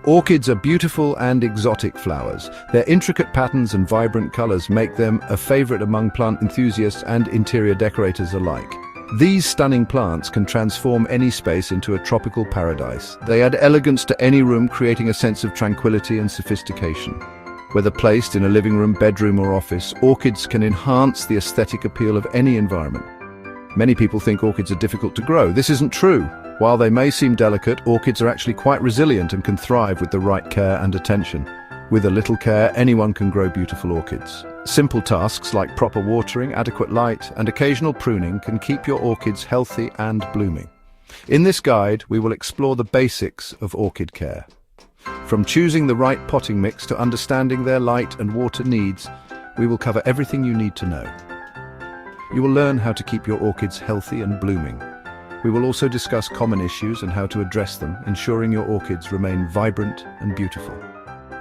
Orchids are beautiful and exotic flowers. Their intricate patterns and vibrant colors make them a favorite among plant enthusiasts and interior decorators alike. These stunning plants can transform any space into a tropical paradise. They add elegance to any room, creating a sense of tranquility and sophistication. Whether placed in a living room, bedroom, or office, orchids can enhance the aesthetic appeal of any environment. Many people think orchids are difficult to grow. This isn't true. While they may seem delicate, orchids are actually quite resilient and can thrive with the right care and attention. With a little care, anyone can grow beautiful orchids. Simple tasks like proper watering, adequate light, and occasional pruning can keep your orchids healthy and blooming. In this guide, we will explore the basics of orchid care. From choosing the right potting mix to understanding their light and water needs, we will cover everything you need to know. You will learn how to keep your orchids healthy and blooming. We will also discuss common issues and how to address them, ensuring your orchids remain vibrant and beautiful.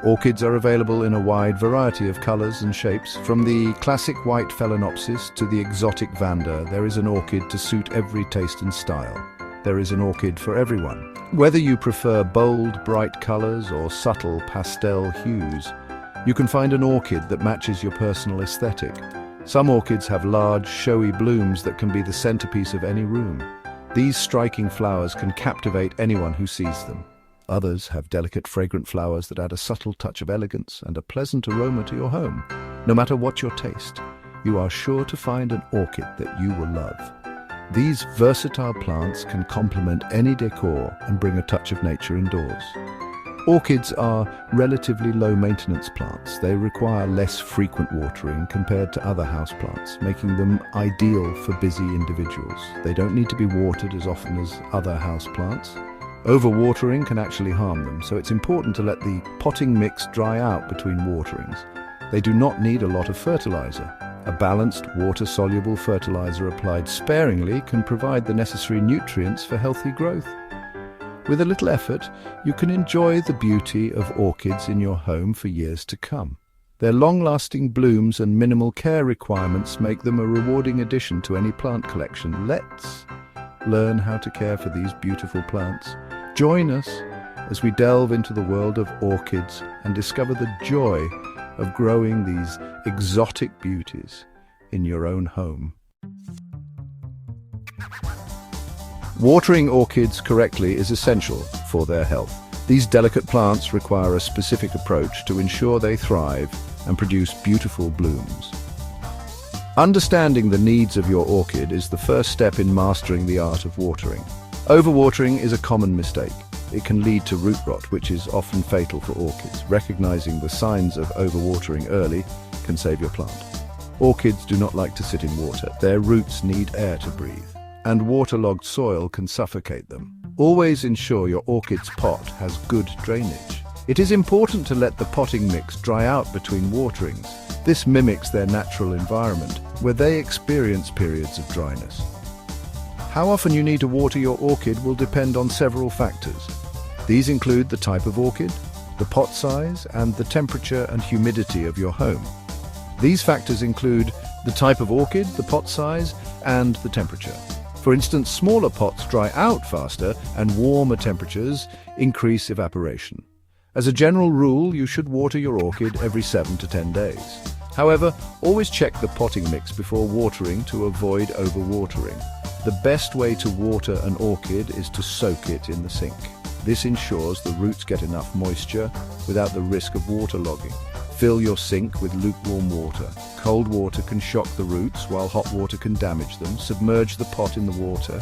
Orchids are available in a wide variety of colors and shapes. From the classic white Phalaenopsis to the exotic Vanda, there is an orchid to suit every taste and style. There is an orchid for everyone. Whether you prefer bold, bright colors or subtle pastel hues, you can find an orchid that matches your personal aesthetic. Some orchids have large, showy blooms that can be the centerpiece of any room. These striking flowers can captivate anyone who sees them. Others have delicate, fragrant flowers that add a subtle touch of elegance and a pleasant aroma to your home. No matter what your taste, you are sure to find an orchid that you will love. These versatile plants can complement any decor and bring a touch of nature indoors. Orchids are relatively low-maintenance plants. They require less frequent watering compared to other houseplants, making them ideal for busy individuals. They don't need to be watered as often as other houseplants. Overwatering can actually harm them, so it's important to let the potting mix dry out between waterings. They do not need a lot of fertilizer. A balanced, water-soluble fertilizer applied sparingly can provide the necessary nutrients for healthy growth. With a little effort, you can enjoy the beauty of orchids in your home for years to come. Their long-lasting blooms and minimal care requirements make them a rewarding addition to any plant collection. Let's learn how to care for these beautiful plants. Join us as we delve into the world of orchids and discover the joy of growing these exotic beauties in your own home. Watering orchids correctly is essential for their health. These delicate plants require a specific approach to ensure they thrive and produce beautiful blooms. Understanding the needs of your orchid is the first step in mastering the art of watering. Overwatering is a common mistake. It can lead to root rot, which is often fatal for orchids. Recognizing the signs of overwatering early can save your plant. Orchids do not like to sit in water. Their roots need air to breathe, and waterlogged soil can suffocate them. Always ensure your orchid's pot has good drainage. It is important to let the potting mix dry out between waterings. This mimics their natural environment, where they experience periods of dryness. How often you need to water your orchid will depend on several factors. These include the type of orchid, the pot size, and the temperature and humidity of your home. These factors include the type of orchid, the pot size, and the temperature. For instance, smaller pots dry out faster, and warmer temperatures increase evaporation. As a general rule, you should water your orchid every 7 to 10 days. However, always check the potting mix before watering to avoid overwatering. The best way to water an orchid is to soak it in the sink. This ensures the roots get enough moisture without the risk of waterlogging. Fill your sink with lukewarm water. Cold water can shock the roots, while hot water can damage them. Submerge the pot in the water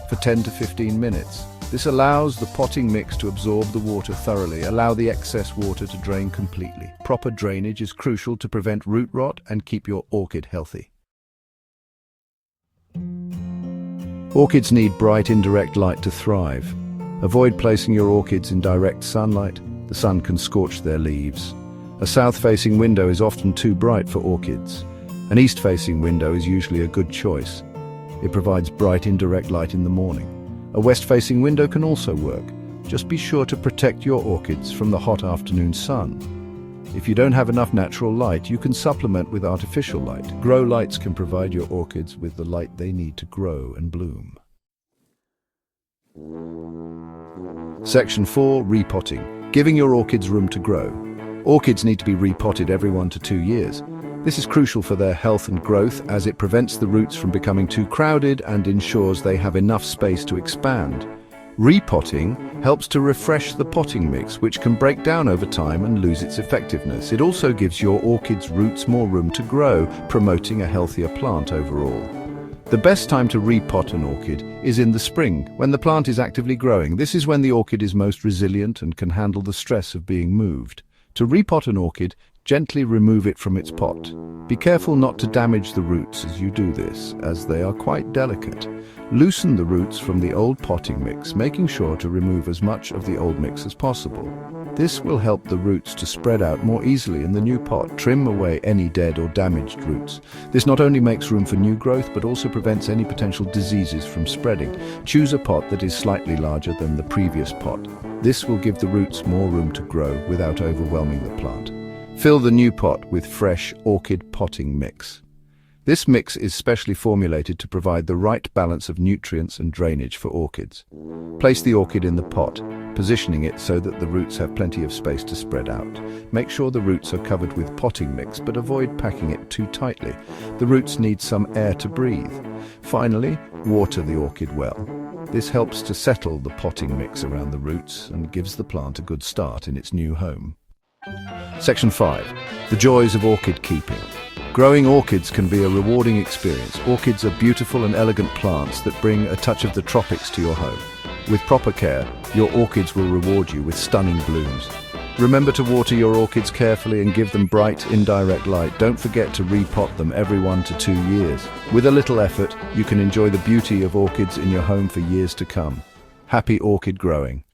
for 10 to 15 minutes. This allows the potting mix to absorb the water thoroughly. Allow the excess water to drain completely. Proper drainage is crucial to prevent root rot and keep your orchid healthy. Orchids need bright indirect light to thrive. Avoid placing your orchids in direct sunlight. The sun can scorch their leaves. A south-facing window is often too bright for orchids. An east-facing window is usually a good choice. It provides bright indirect light in the morning. A west-facing window can also work. Just be sure to protect your orchids from the hot afternoon sun. If you don't have enough natural light, you can supplement with artificial light. Grow lights can provide your orchids with the light they need to grow and bloom. Section 4. Repotting. Giving your orchids room to grow. Orchids need to be repotted every 1 to 2 years. This is crucial for their health and growth as it prevents the roots from becoming too crowded and ensures they have enough space to expand. Repotting helps to refresh the potting mix, which can break down over time and lose its effectiveness. It also gives your orchid's roots more room to grow, promoting a healthier plant overall. The best time to repot an orchid is in the spring, when the plant is actively growing. This is when the orchid is most resilient and can handle the stress of being moved. To repot an orchid, gently remove it from its pot. Be careful not to damage the roots as you do this, as they are quite delicate. Loosen the roots from the old potting mix, making sure to remove as much of the old mix as possible. This will help the roots to spread out more easily in the new pot. Trim away any dead or damaged roots. This not only makes room for new growth, but also prevents any potential diseases from spreading. Choose a pot that is slightly larger than the previous pot. This will give the roots more room to grow without overwhelming the plant. Fill the new pot with fresh orchid potting mix. This mix is specially formulated to provide the right balance of nutrients and drainage for orchids. Place the orchid in the pot, positioning it so that the roots have plenty of space to spread out. Make sure the roots are covered with potting mix, but avoid packing it too tightly. The roots need some air to breathe. Finally, water the orchid well. This helps to settle the potting mix around the roots and gives the plant a good start in its new home. Section 5. The joys of orchid keeping. Growing orchids can be a rewarding experience. Orchids are beautiful and elegant plants that bring a touch of the tropics to your home. With proper care, your orchids will reward you with stunning blooms. Remember to water your orchids carefully and give them bright, indirect light. Don't forget to repot them every 1 to 2 years. With a little effort, you can enjoy the beauty of orchids in your home for years to come. Happy orchid growing!